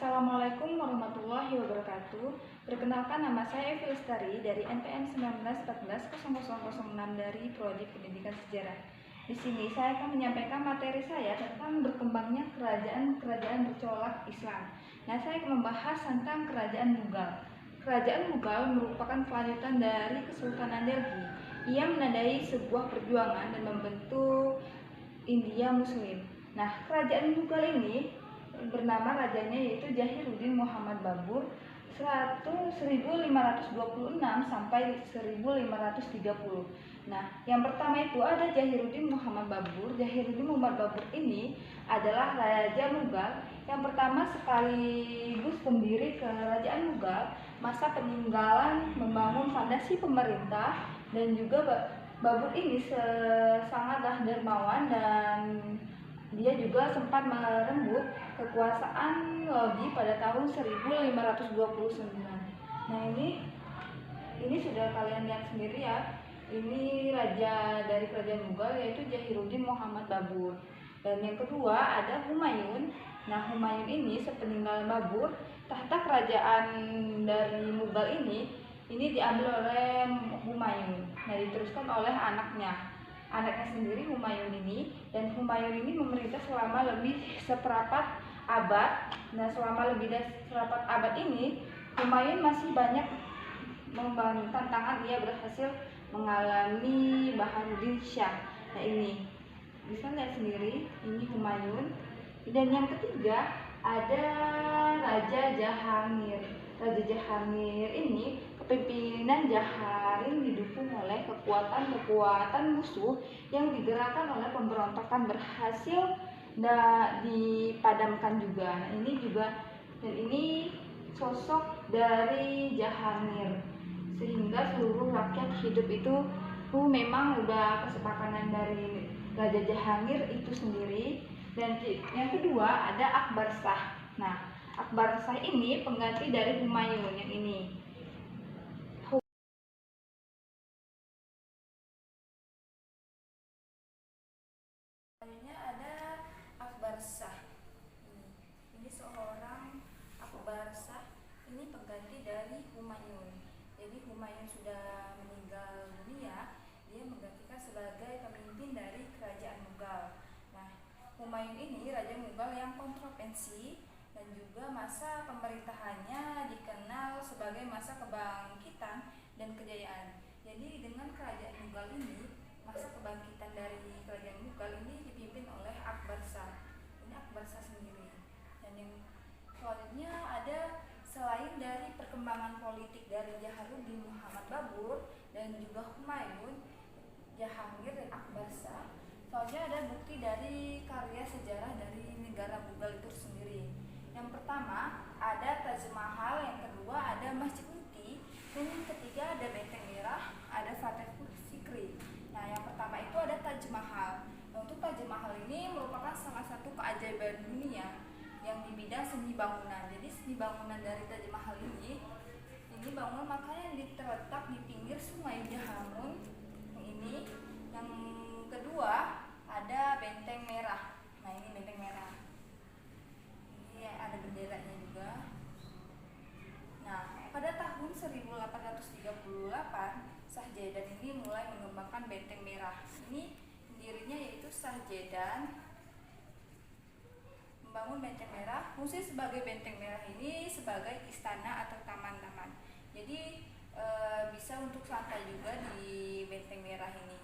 Assalamualaikum warahmatullahi wabarakatuh. Perkenalkan, nama saya Evi Lestari dari NPM 1914-0006 dari Prodi Pendidikan Sejarah. Di sini saya akan menyampaikan materi saya tentang berkembangnya kerajaan-kerajaan bercolak Islam. Nah, saya akan membahas tentang Kerajaan Mughal. Kerajaan Mughal merupakan kelanjutan dari Kesultanan Delhi. Ia menandai sebuah perjuangan dan membentuk India Muslim. Nah, Kerajaan Mughal ini bernama rajanya yaitu Jahiruddin Muhammad Babur 1526 sampai 1530. Nah, yang pertama itu ada Jahiruddin Muhammad Babur. Jahiruddin Muhammad Babur ini adalah raja Mughal yang pertama sekaligus pendiri Kerajaan Mughal. Masa peninggalan membangun fondasi pemerintah, dan juga Babur ini sangatlah dermawan dan dia juga sempat merenggut kekuasaan Lodi pada tahun 1529. Nah, ini sudah kalian lihat sendiri ya. Ini raja dari Kerajaan Mughal yaitu Jahiruddin Muhammad Babur. Dan yang kedua ada Humayun. Nah, Humayun ini sepeninggalan Babur, tahta kerajaan dari Mughal ini diambil oleh Humayun. Nah, diteruskan oleh anaknya sendiri Humayun ini, dan Humayun ini memerintah selama lebih seperempat abad. Nah, selama lebih dari seperempat abad ini Humayun masih banyak membangun tantangan. Ia berhasil mengalami Baharuddin Shah. Nah, ini bisa lihat sendiri, ini Humayun. Dan yang ketiga ada Raja Jahangir. Raja Jahangir ini, kepemimpinan Jahangir didukung oleh kekuatan musuh yang digerakkan oleh pemberontakan berhasil dipadamkan juga. Nah, ini juga, dan ini sosok dari Jahangir, sehingga seluruh rakyat hidup itu memang udah kesepakatan dari Raja Jahangir itu sendiri. Dan yang kedua ada Akbar Shah. Nah, Akbar Shah ini pengganti dari Humayun yang ini. Selanjutnya ada Akbar Shah. Ini seorang Akbar Shah, ini pengganti dari Humayun. Jadi Humayun sudah meninggal dunia, dia menggantikan sebagai pemimpin dari Kerajaan Mughal. Nah, Humayun ini raja Mughal yang kontroversi, dan juga masa pemerintahannya dikenal sebagai masa kebangkitan dan kejayaan. Jadi dengan Kerajaan Mughal ini, masa kebangkitan dari Kerajaan Mughal ini dipimpin oleh Akbar Shah. Ini Akbar Shah sendiri. Dan yang selanjutnya ada, selain dari perkembangan politik dari Jahiruddin Muhammad Babur dan juga Humayun, Jahangir dan Akbar Shah, selanjutnya ada bukti dari karya sejarah dari negara Mughal itu sendiri. Yang pertama ada Taj Mahal, yang kedua ada Masjid Muti, dan yang ketiga ada Benteng Merah, ada Fatehpur Sikri. Nah, yang pertama itu ada Taj Mahal. Nah, untuk Taj Mahal ini merupakan salah satu keajaiban dunia yang di bidang seni bangunan. Jadi seni bangunan dari Taj Mahal ini bangunan makanya terletak di pinggir Sungai Jahamun. Ini yang kedua ada Benteng Merah. Nah, ini Benteng Merah. Ini ada benderanya juga. Nah, pada tahun 1838 Shahjadan ini mulai mengembangkan Benteng Merah. Ini pendirinya yaitu Shahjadan membangun Benteng Merah. Fungsi sebagai Benteng Merah ini sebagai istana atau taman-taman. Jadi bisa untuk santai juga di Benteng Merah ini.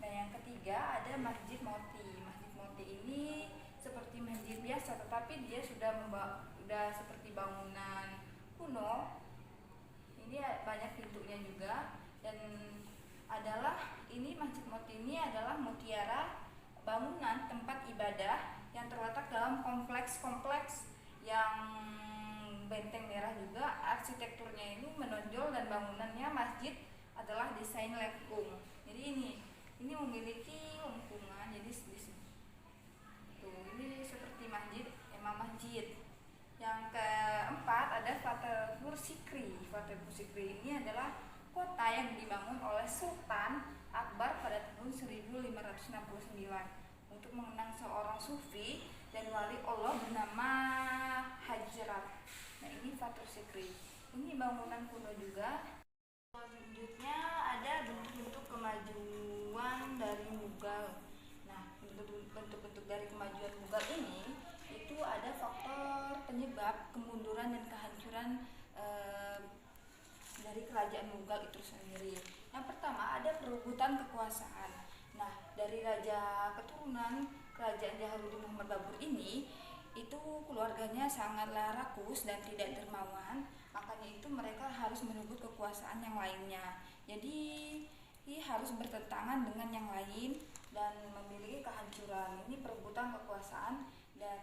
Nah, yang ketiga ada Masjid Moti. Masjid Moti ini seperti masjid biasa, tetapi dia sudah seperti bangunan kuno. Ini banyak pintunya juga, dan Masjid Moti ini adalah mutiara bangunan tempat ibadah yang terletak dalam kompleks yang Benteng Merah juga. Arsitekturnya ini menonjol dan bangunannya masjid adalah desain lekung. Jadi ini memiliki lengkungan. Jadi ini seperti masjid. Yang keempat ada Fatehpur Sikri. Fatehpur Sikri ini adalah kota yang dibangun oleh Sultan Akbar pada tahun 1569 untuk mengenang seorang sufi dan wali Allah bernama Hajrat. Nah, ini Fatur Sikri. Ini bangunan kuno juga. Selanjutnya ada bentuk-bentuk kemajuan dari Mughal. Nah, bentuk-bentuk dari kemajuan Mughal ini itu ada faktor penyebab kemunduran dan kehancuran dari kerajaan Mughal itu sendiri. Yang pertama ada perebutan kekuasaan. Nah, dari raja keturunan kerajaan Jalaluddin Muhammad Babur ini itu keluarganya sangatlah rakus dan tidak dermawan, makanya itu mereka harus merebut kekuasaan yang lainnya. Jadi harus bertentangan dengan yang lain dan memiliki kehancuran. Ini perebutan kekuasaan dan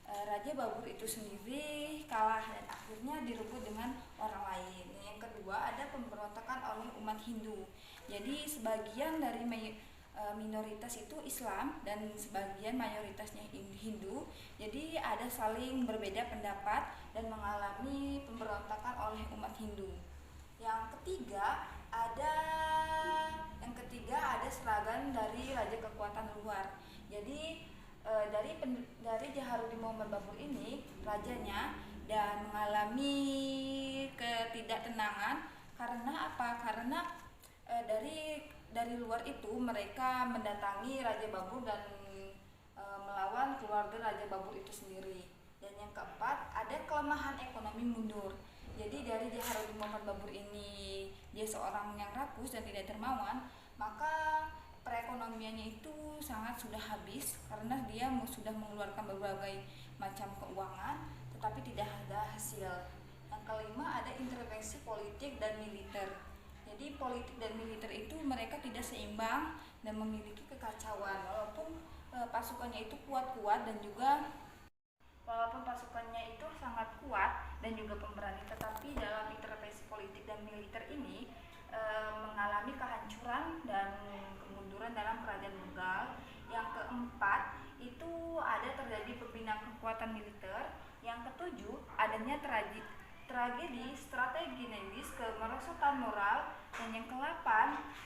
Raja Babur itu sendiri kalah dan akhirnya direbut dengan orang lain. Yang kedua ada pemberontakan oleh umat Hindu. Jadi sebagian dari minoritas itu Islam dan sebagian mayoritasnya Hindu. Jadi ada saling berbeda pendapat dan mengalami pemberontakan oleh umat Hindu. Yang ketiga ada serangan dari raja kekuatan luar. Jadi dari Jalaluddin Muhammad Babur ini rajanya dan mengalami ketidaktenangan karena apa? Karena dari luar itu mereka mendatangi Raja Babur dan melawan keluarga Raja Babur itu sendiri. Dan yang keempat ada kelemahan ekonomi mundur. Jadi dari Jalaluddin Muhammad Babur ini dia seorang yang rakus dan tidak dermawan, maka perekonomiannya itu sangat sudah habis karena dia sudah mengeluarkan berbagai macam keuangan tetapi tidak ada hasil. Yang kelima ada intervensi politik dan militer. Jadi politik dan militer itu mereka tidak seimbang dan memiliki kekacauan walaupun pasukannya itu kuat-kuat dan juga walaupun pasukannya itu sangat kuat dan juga pemberani, tetapi dalam intervensi politik dan militer ini mengalami kehancuran dan kemunduran dalam kerajaan Mughal. Yang keempat itu ada terjadi pembinaan kekuatan militer. Yang ketujuh adanya tragedi strategis kemerosotan moral, dan yang ke-8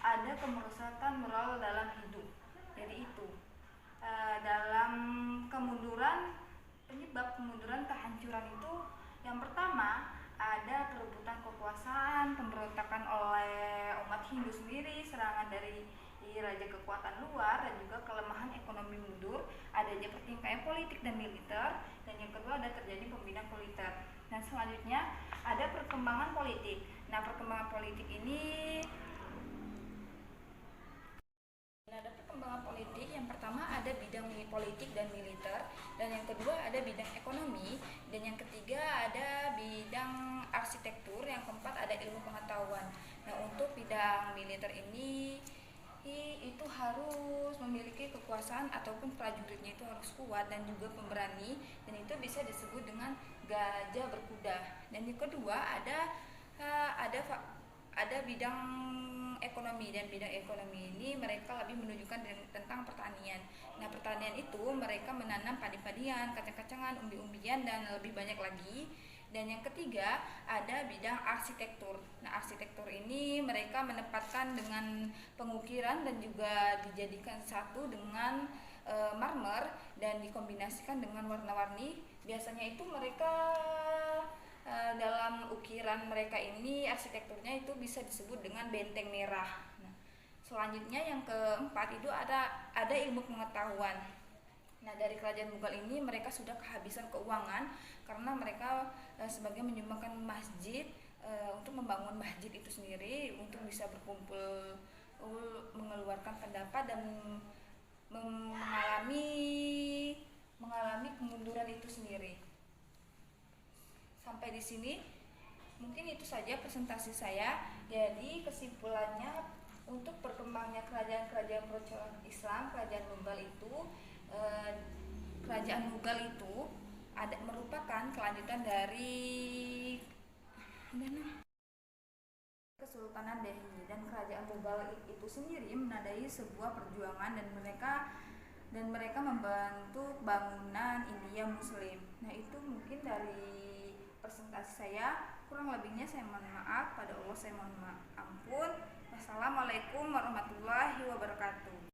ada kemerosotan moral dalam hidup. Jadi itu dalam penyebab kemunduran kehancuran itu yang pertama ada perebutan kekuasaan, pemberontakan oleh umat Hindu sendiri, serangan dari raja kekuatan luar, dan juga kelemahan ekonomi mundur, adanya pertikaian politik dan militer, dan yang kedua ada terjadi pembinaan militer. Dan selanjutnya ada perkembangan politik. Nah, perkembangan politik ini ada perkembangan politik. Yang pertama ada bidang politik dan militer, dan yang kedua ada bidang ekonomi, dan yang ketiga ada bidang arsitektur, yang keempat ada ilmu pengetahuan. Nah, untuk bidang militer ini itu harus memiliki kekuasaan ataupun prajuritnya itu harus kuat dan juga pemberani, dan itu bisa disebut dengan gajah berkuda. Dan yang kedua ada bidang ekonomi, dan bidang ekonomi ini mereka lebih menunjukkan tentang pertanian. Nah, pertanian itu mereka menanam padi-padian, kacang-kacangan, umbi-umbian, dan lebih banyak lagi. Dan yang ketiga ada bidang arsitektur. Nah, arsitektur ini mereka menempatkan dengan pengukiran dan juga dijadikan satu dengan marmer dan dikombinasikan dengan warna-warni. Biasanya itu mereka dalam ukiran mereka ini arsitekturnya itu bisa disebut dengan benteng merah. Nah, selanjutnya yang keempat itu ada ilmu pengetahuan. Nah, dari kerajaan Mughal ini mereka sudah kehabisan keuangan karena mereka sebagai menyumbangkan masjid untuk membangun masjid itu sendiri untuk bisa berkumpul, mengeluarkan pendapat dan mengalami kemunduran itu sendiri. Sampai di sini mungkin itu saja presentasi saya. Jadi kesimpulannya untuk berkembangnya kerajaan-kerajaan bercorak Islam, kerajaan Mughal itu merupakan kelanjutan dari Kesultanan Delhi, dan kerajaan Mughal itu sendiri menandai sebuah perjuangan dan mereka membantu bangunan India Muslim. Nah, itu mungkin dari presentasi saya. Kurang lebihnya saya mohon maaf, pada Allah saya mohon ampun. Wassalamualaikum warahmatullahi wabarakatuh.